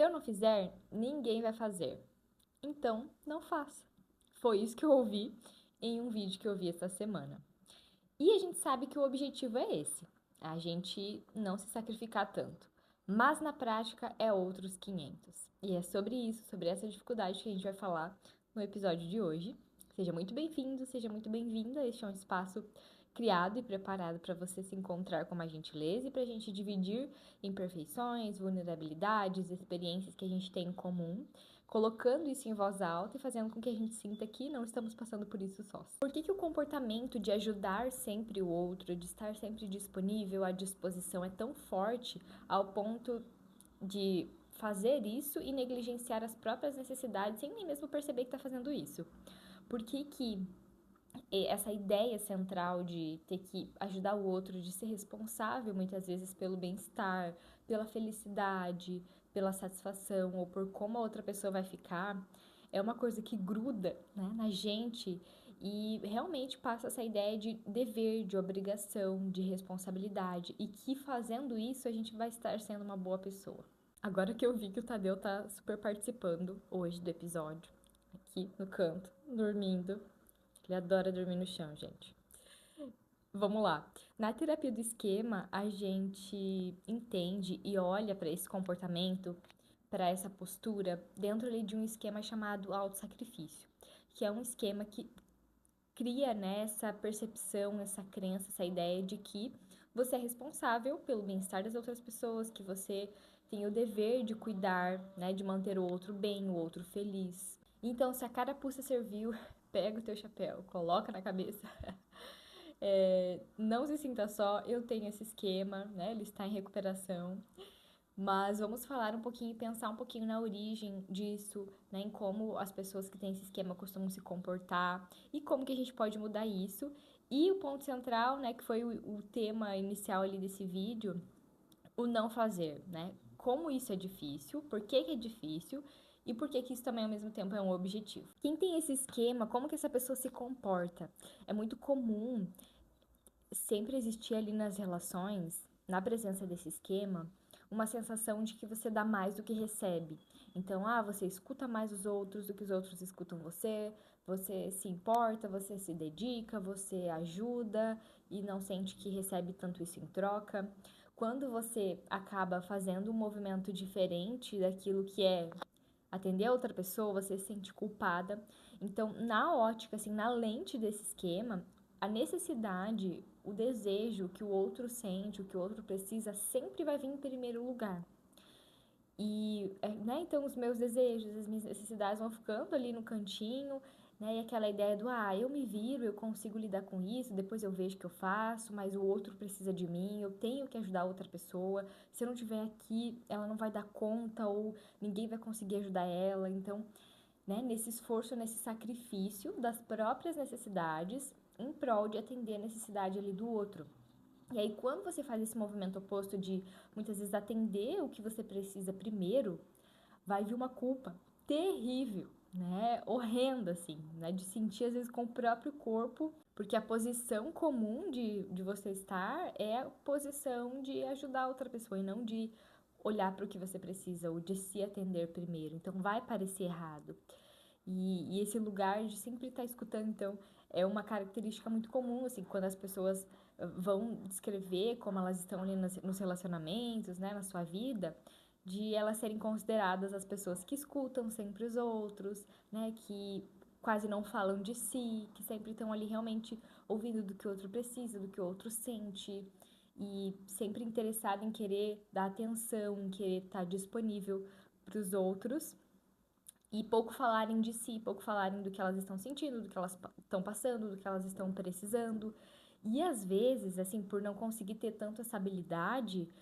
Se eu não fizer, ninguém vai fazer. Então, não faça. Foi isso que eu ouvi em um vídeo que eu vi essa semana. E a gente sabe que o objetivo é esse, a gente não se sacrificar tanto. Mas na prática é outros 500. E é sobre isso, sobre essa dificuldade que a gente vai falar no episódio de hoje. Seja muito bem-vindo, seja muito bem-vinda. Este é um espaço criado e preparado para você se encontrar com mais gentileza e para a gente dividir imperfeições, vulnerabilidades, experiências que a gente tem em comum, colocando isso em voz alta e fazendo com que a gente sinta que não estamos passando por isso sós. Por que o comportamento de ajudar sempre o outro, de estar sempre disponível, à disposição, é tão forte ao ponto de fazer isso e negligenciar as próprias necessidades sem nem mesmo perceber que está fazendo isso? Por que essa ideia central de ter que ajudar o outro, de ser responsável muitas vezes pelo bem-estar, pela felicidade, pela satisfação ou por como a outra pessoa vai ficar, é uma coisa que gruda, né, na gente e realmente passa essa ideia de dever, de obrigação, de responsabilidade e que fazendo isso a gente vai estar sendo uma boa pessoa. Agora que eu vi que o Tadeu tá super participando hoje do episódio, aqui no canto, dormindo. Ele adora dormir no chão, gente. Vamos lá. Na terapia do esquema, a gente entende e olha para esse comportamento, para essa postura, dentro ali de um esquema chamado autossacrifício, que é um esquema que cria, né, essa percepção, essa crença, essa ideia de que você é responsável pelo bem-estar das outras pessoas, que você tem o dever de cuidar, né, de manter o outro bem, o outro feliz. Então, se a carapuça serviu, pega o teu chapéu, coloca na cabeça. Não se sinta só, eu tenho esse esquema, né? Ele está em recuperação. Mas vamos falar um pouquinho e pensar um pouquinho na origem disso, né? Em como as pessoas que têm esse esquema costumam se comportar e como que a gente pode mudar isso. E o ponto central, né, que foi o tema inicial ali desse vídeo, o não fazer, né? Como isso é difícil, por que que é difícil e por que que isso também ao mesmo tempo é um objetivo. Quem tem esse esquema, como que essa pessoa se comporta? É muito comum sempre existir ali nas relações, na presença desse esquema, uma sensação de que você dá mais do que recebe. Então, você escuta mais os outros do que os outros escutam você, você se importa, você se dedica, você ajuda e não sente que recebe tanto isso em troca. Quando você acaba fazendo um movimento diferente daquilo que é atender a outra pessoa, você se sente culpada. Então, na ótica, assim, na lente desse esquema, a necessidade, o desejo que o outro sente, o que o outro precisa, sempre vai vir em primeiro lugar. E, né, então os meus desejos, as minhas necessidades vão ficando ali no cantinho, né, e aquela ideia do, eu me viro, eu consigo lidar com isso, depois eu vejo o que eu faço, mas o outro precisa de mim, eu tenho que ajudar outra pessoa, se eu não estiver aqui, ela não vai dar conta, ou ninguém vai conseguir ajudar ela, então, né, nesse esforço, nesse sacrifício das próprias necessidades, em prol de atender a necessidade ali do outro. E aí, quando você faz esse movimento oposto de muitas vezes atender o que você precisa primeiro, vai vir uma culpa terrível, né? Horrenda, assim, né? De sentir às vezes com o próprio corpo, porque a posição comum de você estar é a posição de ajudar outra pessoa e não de olhar para o que você precisa ou de se atender primeiro. Então, vai parecer errado. E esse lugar de sempre estar escutando, então, é uma característica muito comum, assim, quando as pessoas vão descrever como elas estão ali nos relacionamentos, né, na sua vida, de elas serem consideradas as pessoas que escutam sempre os outros, né, que quase não falam de si, que sempre estão ali realmente ouvindo do que o outro precisa, do que o outro sente, e sempre interessada em querer dar atenção, em querer estar disponível para os outros e pouco falarem de si, pouco falarem do que elas estão sentindo, do que elas estão passando, do que elas estão precisando. E às vezes, assim, por não conseguir ter tanto essa habilidade,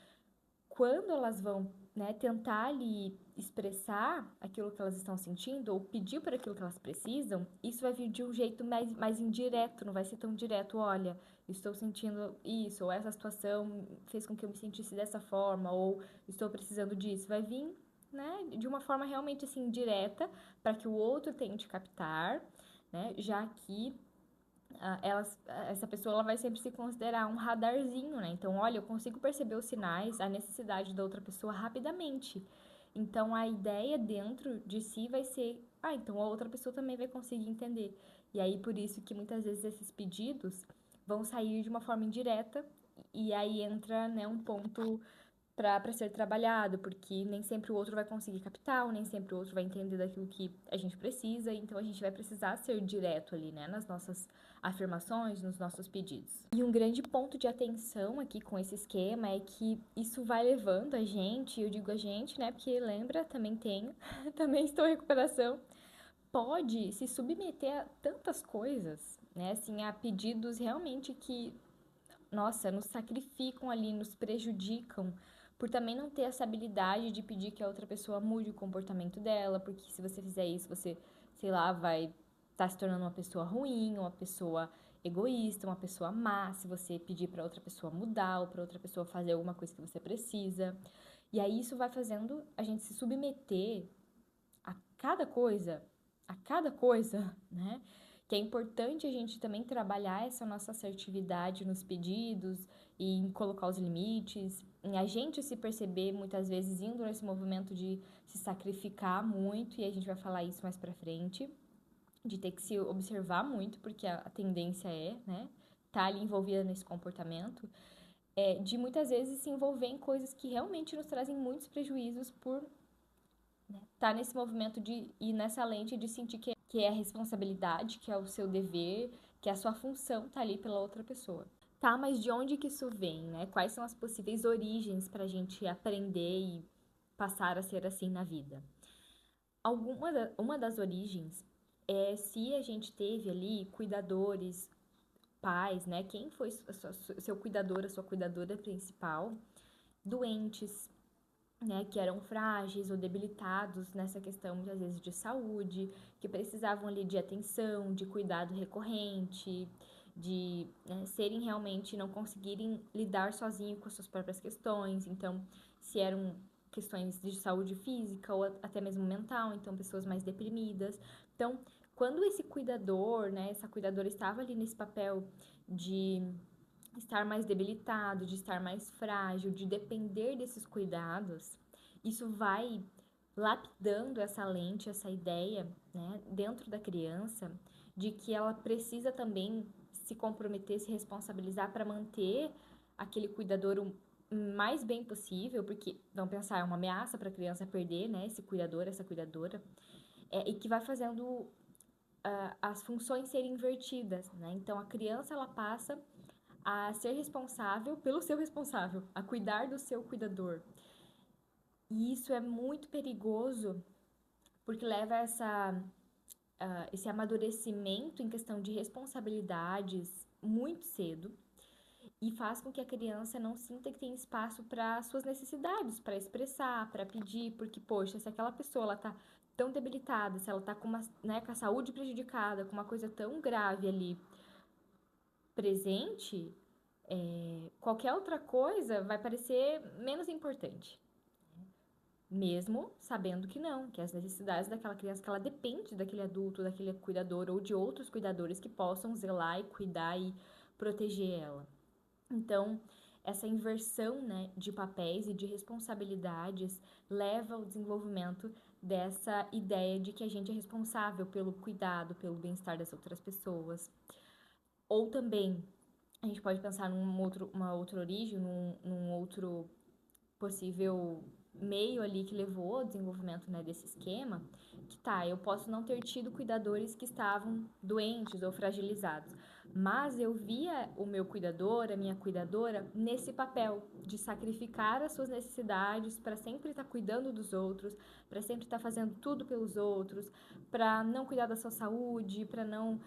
quando elas vão, né, tentar ali expressar aquilo que elas estão sentindo ou pedir por aquilo que elas precisam, isso vai vir de um jeito mais indireto, não vai ser tão direto, olha, estou sentindo isso, ou essa situação fez com que eu me sentisse dessa forma, ou estou precisando disso. Vai vir, né, de uma forma realmente assim direta para que o outro tente captar, né, já que essa pessoa ela vai sempre se considerar um radarzinho, né? Então, olha, eu consigo perceber os sinais, a necessidade da outra pessoa rapidamente. Então, a ideia dentro de si vai ser, então a outra pessoa também vai conseguir entender. E aí, por isso que muitas vezes esses pedidos vão sair de uma forma indireta, e aí entra, né, um ponto para ser trabalhado, porque nem sempre o outro vai conseguir captar, ou nem sempre o outro vai entender daquilo que a gente precisa, então a gente vai precisar ser direto ali, né, nas nossas afirmações, nos nossos pedidos. E um grande ponto de atenção aqui com esse esquema é que isso vai levando a gente, eu digo a gente, né, porque lembra, também tenho, também estou em recuperação, pode se submeter a tantas coisas, né, assim, a pedidos realmente que nossa, nos sacrificam ali, nos prejudicam, por também não ter essa habilidade de pedir que a outra pessoa mude o comportamento dela, porque se você fizer isso, você, sei lá, vai estar se tornando uma pessoa ruim, uma pessoa egoísta, uma pessoa má, se você pedir para outra pessoa mudar ou para outra pessoa fazer alguma coisa que você precisa. E aí isso vai fazendo a gente se submeter a a cada coisa, né? Que é importante a gente também trabalhar essa nossa assertividade nos pedidos e em colocar os limites, em a gente se perceber muitas vezes indo nesse movimento de se sacrificar muito, e a gente vai falar isso mais pra frente, de ter que se observar muito, porque a tendência é, né, tá ali envolvida nesse comportamento, de muitas vezes se envolver em coisas que realmente nos trazem muitos prejuízos por tá nesse movimento de ir nessa lente de sentir que é a responsabilidade, que é o seu dever, que é a sua função tá ali pela outra pessoa. Tá, mas de onde que isso vem, né? Quais são as possíveis origens pra gente aprender e passar a ser assim na vida? Uma das origens é se a gente teve ali cuidadores, pais, né? Quem foi seu cuidador, a sua cuidadora principal, doentes, né, que eram frágeis ou debilitados nessa questão, muitas vezes, de saúde, que precisavam ali de atenção, de cuidado recorrente, de serem realmente, não conseguirem lidar sozinho com as suas próprias questões. Então, se eram questões de saúde física ou até mesmo mental, então pessoas mais deprimidas. Então, quando esse cuidador, né, essa cuidadora estava ali nesse papel de estar mais debilitado, de estar mais frágil, de depender desses cuidados, isso vai lapidando essa lente, essa ideia, né, dentro da criança, de que ela precisa também se comprometer, se responsabilizar para manter aquele cuidador o mais bem possível, porque, vamos pensar, é uma ameaça para a criança perder, né, esse cuidador, essa cuidadora, e que vai fazendo as funções serem invertidas, né? Então, a criança, ela passa a ser responsável pelo seu responsável, a cuidar do seu cuidador. E isso é muito perigoso porque leva a esse amadurecimento em questão de responsabilidades muito cedo e faz com que a criança não sinta que tem espaço para suas necessidades, para expressar, para pedir, porque, poxa, se aquela pessoa ela tá tão debilitada, se ela tá com, com a saúde prejudicada, com uma coisa tão grave ali presente, qualquer outra coisa vai parecer menos importante. Mesmo sabendo que não, que as necessidades daquela criança, que ela depende daquele adulto, daquele cuidador ou de outros cuidadores que possam zelar e cuidar e proteger ela. Então, essa inversão, né, de papéis e de responsabilidades leva ao desenvolvimento dessa ideia de que a gente é responsável pelo cuidado, pelo bem-estar das outras pessoas. Ou também a gente pode pensar uma outra origem, num outro possível meio ali que levou ao desenvolvimento, né, desse esquema, que tá, eu posso não ter tido cuidadores que estavam doentes ou fragilizados, mas eu via o meu cuidador, a minha cuidadora, nesse papel de sacrificar as suas necessidades para sempre estar cuidando dos outros, para sempre estar fazendo tudo pelos outros, para não cuidar da sua saúde, para não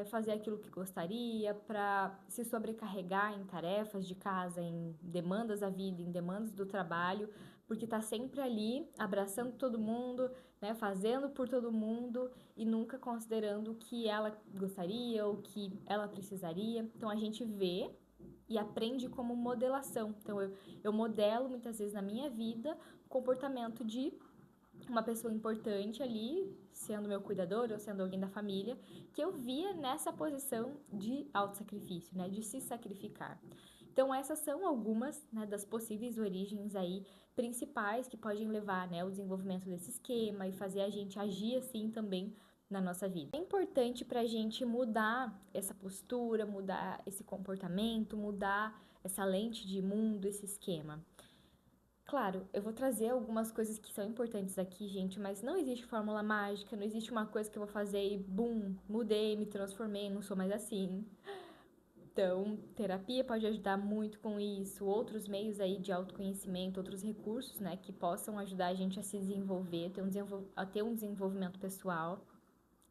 fazer aquilo que gostaria, para se sobrecarregar em tarefas de casa, em demandas da vida, em demandas do trabalho, porque tá sempre ali abraçando todo mundo, né, fazendo por todo mundo e nunca considerando o que ela gostaria ou o que ela precisaria. Então a gente vê e aprende como modelação. Então eu modelo muitas vezes na minha vida o comportamento de uma pessoa importante ali, sendo meu cuidador ou sendo alguém da família, que eu via nessa posição de autossacrifício, né, de se sacrificar. Então, essas são algumas, né, das possíveis origens aí principais que podem levar, né, ao desenvolvimento desse esquema e fazer a gente agir assim também na nossa vida. É importante para a gente mudar essa postura, mudar esse comportamento, mudar essa lente de mundo, esse esquema. Claro, eu vou trazer algumas coisas que são importantes aqui, gente, mas não existe fórmula mágica, não existe uma coisa que eu vou fazer e bum, mudei, me transformei, não sou mais assim. Então, terapia pode ajudar muito com isso, outros meios aí de autoconhecimento, outros recursos, né, que possam ajudar a gente a se desenvolver, a ter um desenvolvimento pessoal,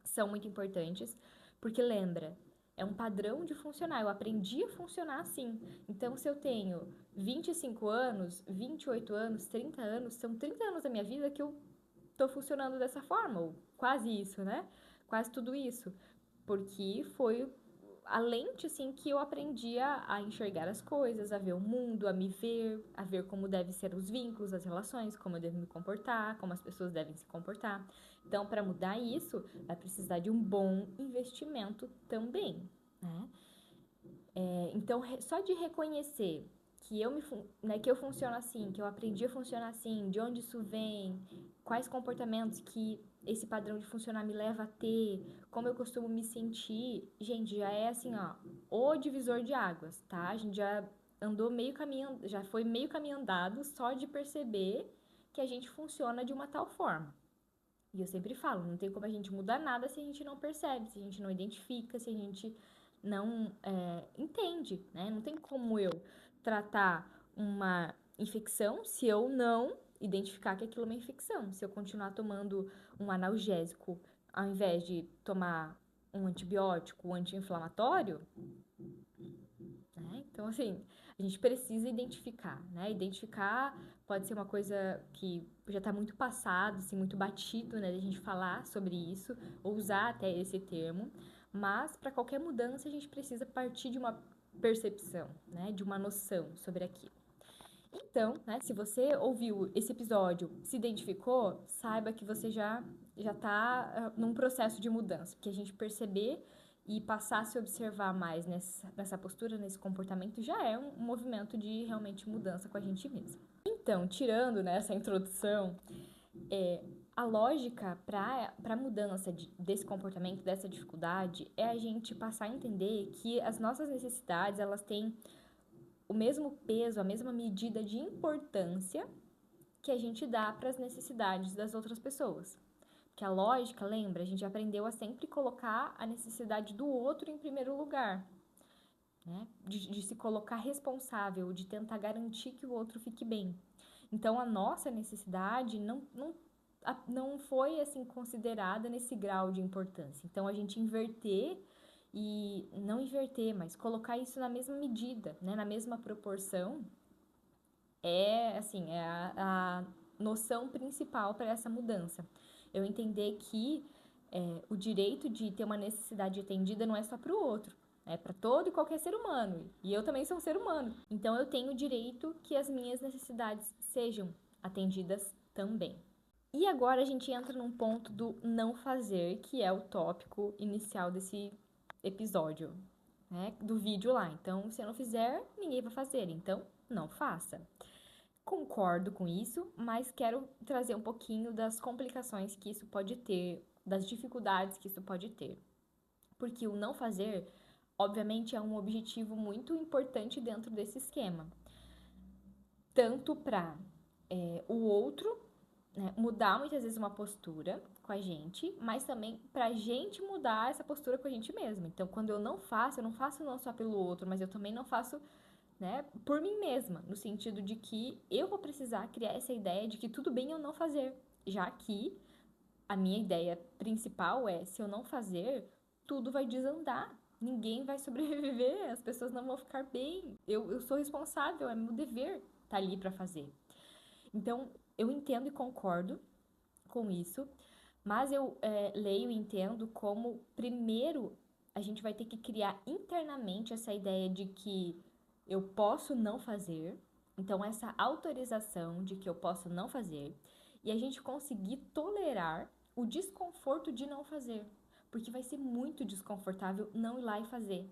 são muito importantes, porque lembra, é um padrão de funcionar, eu aprendi a funcionar assim. Então, se eu tenho 25 anos, 28 anos, 30 anos, são 30 anos da minha vida que eu tô funcionando dessa forma, ou quase isso, né? Quase tudo isso, porque foi a lente, assim, que eu aprendi a enxergar as coisas, a ver o mundo, a me ver, a ver como devem ser os vínculos, as relações, como eu devo me comportar, como as pessoas devem se comportar. Então, para mudar isso, vai precisar de um bom investimento também, né? Então, só de reconhecer que né, que eu funciono assim, que eu aprendi a funcionar assim, de onde isso vem, quais comportamentos que esse padrão de funcionar me leva a ter, como eu costumo me sentir, gente, já é assim, ó, o divisor de águas, tá? A gente já andou meio caminho, já foi meio caminho andado só de perceber que a gente funciona de uma tal forma. E eu sempre falo, não tem como a gente mudar nada se a gente não percebe, se a gente não identifica, se a gente não entende, né? Não tem como eu tratar uma infecção se eu não identificar que aquilo é uma infecção. Se eu continuar tomando um analgésico ao invés de tomar um antibiótico, um anti-inflamatório, né? Então, assim, a gente precisa identificar, né? Identificar pode ser uma coisa que já está muito passado, assim, muito batido, né? De a gente falar sobre isso, ou usar até esse termo, mas para qualquer mudança a gente precisa partir de uma percepção, né? De uma noção sobre aquilo. Então, né, se você ouviu esse episódio, se identificou, saiba que você já está num processo de mudança, porque a gente perceber e passar a se observar mais nessa postura, nesse comportamento, já é um movimento de realmente mudança com a gente mesmo. Então, tirando, né, essa introdução, a lógica para a mudança desse comportamento, dessa dificuldade, é a gente passar a entender que as nossas necessidades, elas têm o mesmo peso, a mesma medida de importância que a gente dá para as necessidades das outras pessoas. Que a lógica, lembra, a gente aprendeu a sempre colocar a necessidade do outro em primeiro lugar, né? De se colocar responsável, de tentar garantir que o outro fique bem. Então, a nossa necessidade não foi assim considerada nesse grau de importância. Então, a gente inverter e não inverter, mas colocar isso na mesma medida, né, na mesma proporção, é assim, é a noção principal para essa mudança. Eu entender que o direito de ter uma necessidade atendida não é só para o outro, é para todo e qualquer ser humano. E eu também sou um ser humano. Então eu tenho o direito que as minhas necessidades sejam atendidas também. E agora a gente entra num ponto do não fazer, que é o tópico inicial desse episódio, né? Do vídeo lá. Então, se eu não fizer, ninguém vai fazer. Então, não faça. Concordo com isso, mas quero trazer um pouquinho das complicações que isso pode ter, das dificuldades que isso pode ter. Porque o não fazer, obviamente, é um objetivo muito importante dentro desse esquema. Tanto para o outro, né, mudar muitas vezes uma postura com a gente, mas também pra gente mudar essa postura com a gente mesmo. Então, quando eu não faço não só pelo outro, mas eu também não faço, né, por mim mesma, no sentido de que eu vou precisar criar essa ideia de que tudo bem eu não fazer, já que a minha ideia principal é, se eu não fazer, tudo vai desandar. Ninguém vai sobreviver, as pessoas não vão ficar bem. Eu sou responsável, é meu dever estar ali para fazer. Então, eu entendo e concordo com isso, mas eu leio e entendo como, primeiro, a gente vai ter que criar internamente essa ideia de que eu posso não fazer, então, essa autorização de que eu posso não fazer, e a gente conseguir tolerar o desconforto de não fazer, porque vai ser muito desconfortável não ir lá e fazer,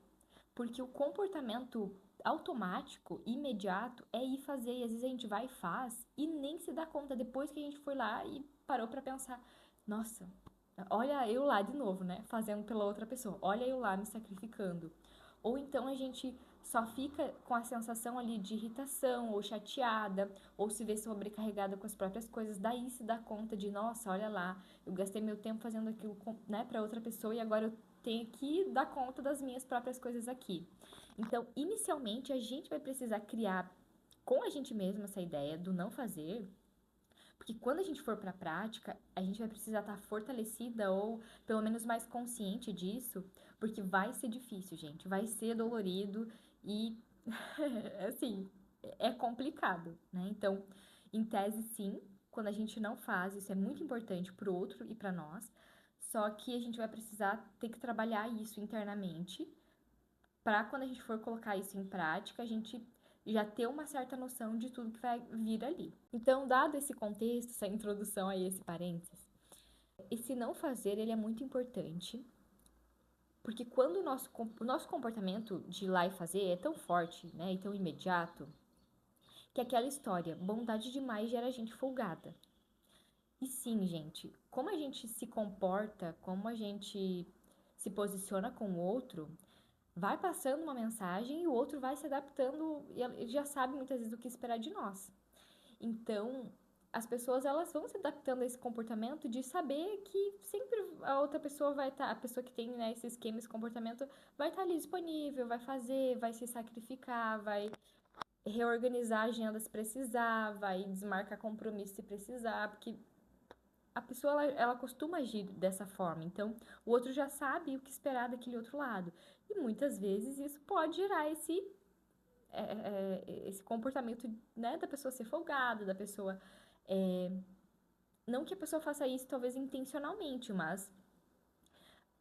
porque o comportamento automático, imediato, é ir fazer. E às vezes a gente vai e faz e nem se dá conta depois que a gente foi lá e parou pra pensar, nossa, olha eu lá de novo, né? Fazendo pela outra pessoa. Olha eu lá me sacrificando. Ou então a gente só fica com a sensação ali de irritação ou chateada, ou se vê sobrecarregada com as próprias coisas, daí se dá conta de, nossa, olha lá, eu gastei meu tempo fazendo aquilo, né, para outra pessoa e agora eu tenho que dar conta das minhas próprias coisas aqui. Então, inicialmente, a gente vai precisar criar com a gente mesma essa ideia do não fazer, porque quando a gente for para a prática, a gente vai precisar estar fortalecida ou pelo menos mais consciente disso, porque vai ser difícil, gente, vai ser dolorido e assim, é complicado, né? Então, em tese, sim, quando a gente não faz, isso é muito importante para o outro e para nós, só que a gente vai precisar ter que trabalhar isso internamente para quando a gente for colocar isso em prática, a gente já ter uma certa noção de tudo que vai vir ali. Então, dado esse contexto, essa introdução aí, esse parênteses, esse não fazer, ele é muito importante, porque quando o nosso comportamento de ir lá e fazer é tão forte, né, e tão imediato, que aquela história, bondade demais gera gente folgada. E sim, gente, como a gente se comporta, como a gente se posiciona com o outro, vai passando uma mensagem e o outro vai se adaptando e ele já sabe muitas vezes o que esperar de nós. Então, as pessoas elas vão se adaptando a esse comportamento de saber que sempre a outra pessoa vai estar, a pessoa que tem, né, esse esquema, esse comportamento, vai estar ali disponível, vai fazer, vai se sacrificar, vai reorganizar a agenda se precisar, vai desmarcar compromisso se precisar, porque a pessoa ela costuma agir dessa forma, então o outro já sabe o que esperar daquele outro lado. E muitas vezes isso pode gerar esse comportamento, né, da pessoa ser folgada, da pessoa. Não que a pessoa faça isso talvez intencionalmente, mas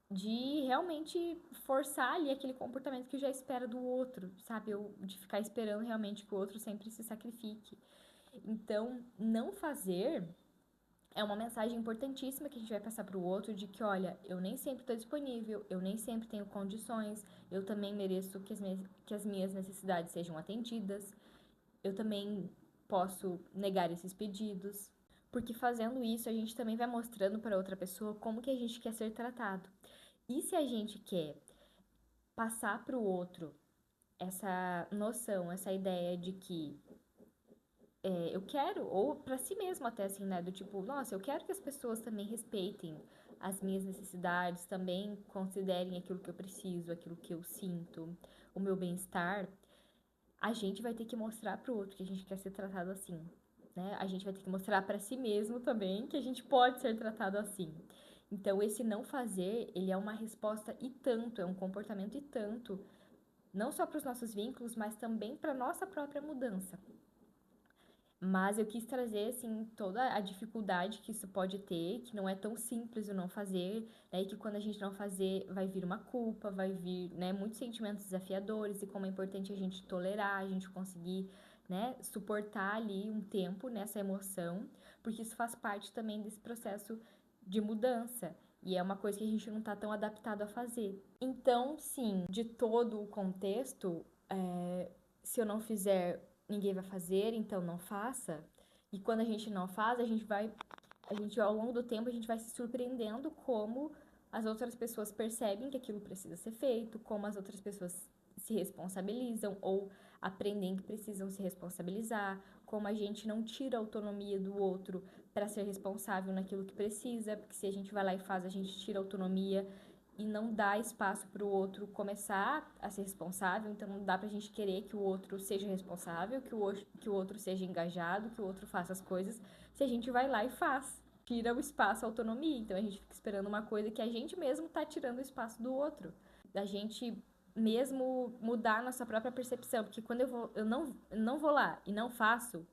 de realmente forçar ali aquele comportamento que já espera do outro, sabe? Ou de ficar esperando realmente que o outro sempre se sacrifique. Então, não fazer é uma mensagem importantíssima que a gente vai passar para o outro de que, olha, eu nem sempre estou disponível, eu nem sempre tenho condições, eu também mereço que as minhas necessidades sejam atendidas, eu também posso negar esses pedidos, porque fazendo isso a gente também vai mostrando para outra pessoa como que a gente quer ser tratado. E se a gente quer passar para o outro essa noção, essa ideia de que eu quero, ou para si mesmo até assim, né? Do tipo, nossa, eu quero que as pessoas também respeitem as minhas necessidades, também considerem aquilo que eu preciso, aquilo que eu sinto, o meu bem-estar. A gente vai ter que mostrar pro outro que a gente quer ser tratado assim, né? A gente vai ter que mostrar para si mesmo também que a gente pode ser tratado assim. Então, esse não fazer, ele é uma resposta e tanto, é um comportamento e tanto, não só para os nossos vínculos, mas também para nossa própria mudança. Mas eu quis trazer, assim, toda a dificuldade que isso pode ter, que não é tão simples o não fazer, né? E que quando a gente não fazer, vai vir uma culpa, vai vir, né, muitos sentimentos desafiadores, e como é importante a gente tolerar, a gente conseguir, né, suportar ali um tempo nessa emoção, porque isso faz parte também desse processo de mudança. E é uma coisa que a gente não tá tão adaptado a fazer. Então, sim, de todo o contexto, se eu não fizer, ninguém vai fazer, então não faça. E quando a gente não faz, a gente ao longo do tempo a gente vai se surpreendendo como as outras pessoas percebem que aquilo precisa ser feito, como as outras pessoas se responsabilizam ou aprendem que precisam se responsabilizar, como a gente não tira a autonomia do outro para ser responsável naquilo que precisa, porque se a gente vai lá e faz, a gente tira a autonomia e não dá espaço para o outro começar a ser responsável, então não dá pra gente querer que o outro seja responsável, que o outro seja engajado, que o outro faça as coisas, se a gente vai lá e faz. Tira o espaço, a autonomia. Então a gente fica esperando uma coisa que a gente mesmo tá tirando o espaço do outro. Da gente mesmo mudar a nossa própria percepção. Porque quando eu não vou lá e não faço,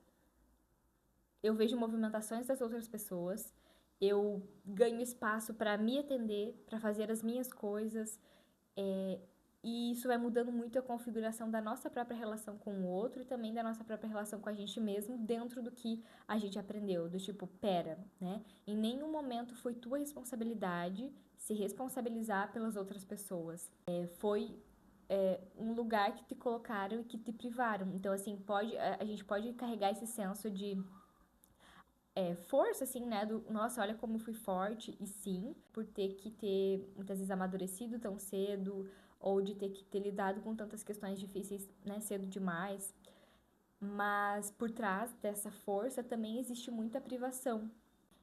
eu vejo movimentações das outras pessoas, eu ganho espaço para me atender, para fazer as minhas coisas, e isso vai mudando muito a configuração da nossa própria relação com o outro e também da nossa própria relação com a gente mesmo dentro do que a gente aprendeu, do tipo, pera, né? Em nenhum momento foi tua responsabilidade se responsabilizar pelas outras pessoas. Foi um lugar que te colocaram e que te privaram. Então, assim, a gente pode carregar esse senso de força, assim, né? Nossa, olha como fui forte. E sim, por ter que ter, muitas vezes, amadurecido tão cedo, ou de ter que ter lidado com tantas questões difíceis, né, cedo demais. Mas por trás dessa força também existe muita privação.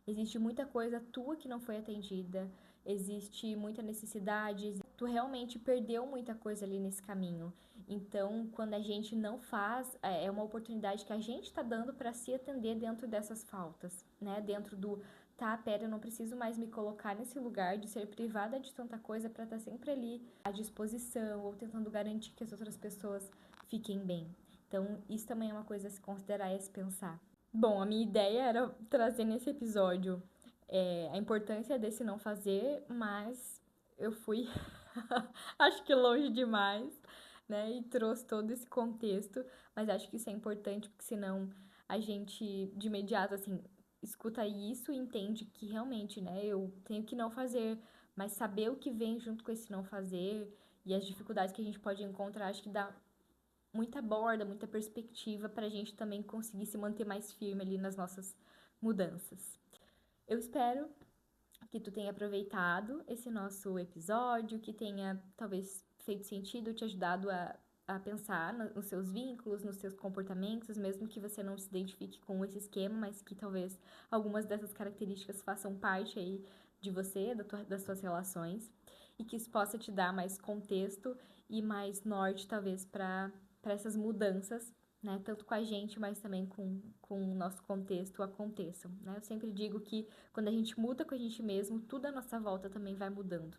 Existe muita coisa tua que não foi atendida, existe muita necessidade, tu realmente perdeu muita coisa ali nesse caminho. Então, quando a gente não faz, é uma oportunidade que a gente está dando para se atender dentro dessas faltas, né? Dentro do, tá, pera, eu não preciso mais me colocar nesse lugar de ser privada de tanta coisa para estar sempre ali à disposição ou tentando garantir que as outras pessoas fiquem bem. Então, isso também é uma coisa a se considerar e a se pensar. Bom, a minha ideia era trazer nesse episódio a importância desse não fazer, mas eu fui, acho que longe demais, né? E trouxe todo esse contexto, mas acho que isso é importante, porque senão a gente, de imediato, assim, escuta isso e entende que realmente, né, eu tenho que não fazer, mas saber o que vem junto com esse não fazer e as dificuldades que a gente pode encontrar, acho que dá muita borda, muita perspectiva para a gente também conseguir se manter mais firme ali nas nossas mudanças. Eu espero que tu tenha aproveitado esse nosso episódio, que tenha talvez feito sentido, te ajudado a pensar nos seus vínculos, nos seus comportamentos, mesmo que você não se identifique com esse esquema, mas que talvez algumas dessas características façam parte aí de você, das suas relações, e que isso possa te dar mais contexto e mais norte, talvez, para essas mudanças, né? Tanto com a gente, mas também com o nosso contexto aconteçam, né? Eu sempre digo que quando a gente muda com a gente mesmo, tudo à nossa volta também vai mudando.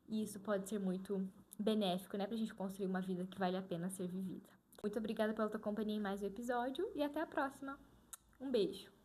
E isso pode ser muito benéfico, né? Pra gente construir uma vida que vale a pena ser vivida. Muito obrigada pela tua companhia em mais um episódio e até a próxima. Um beijo!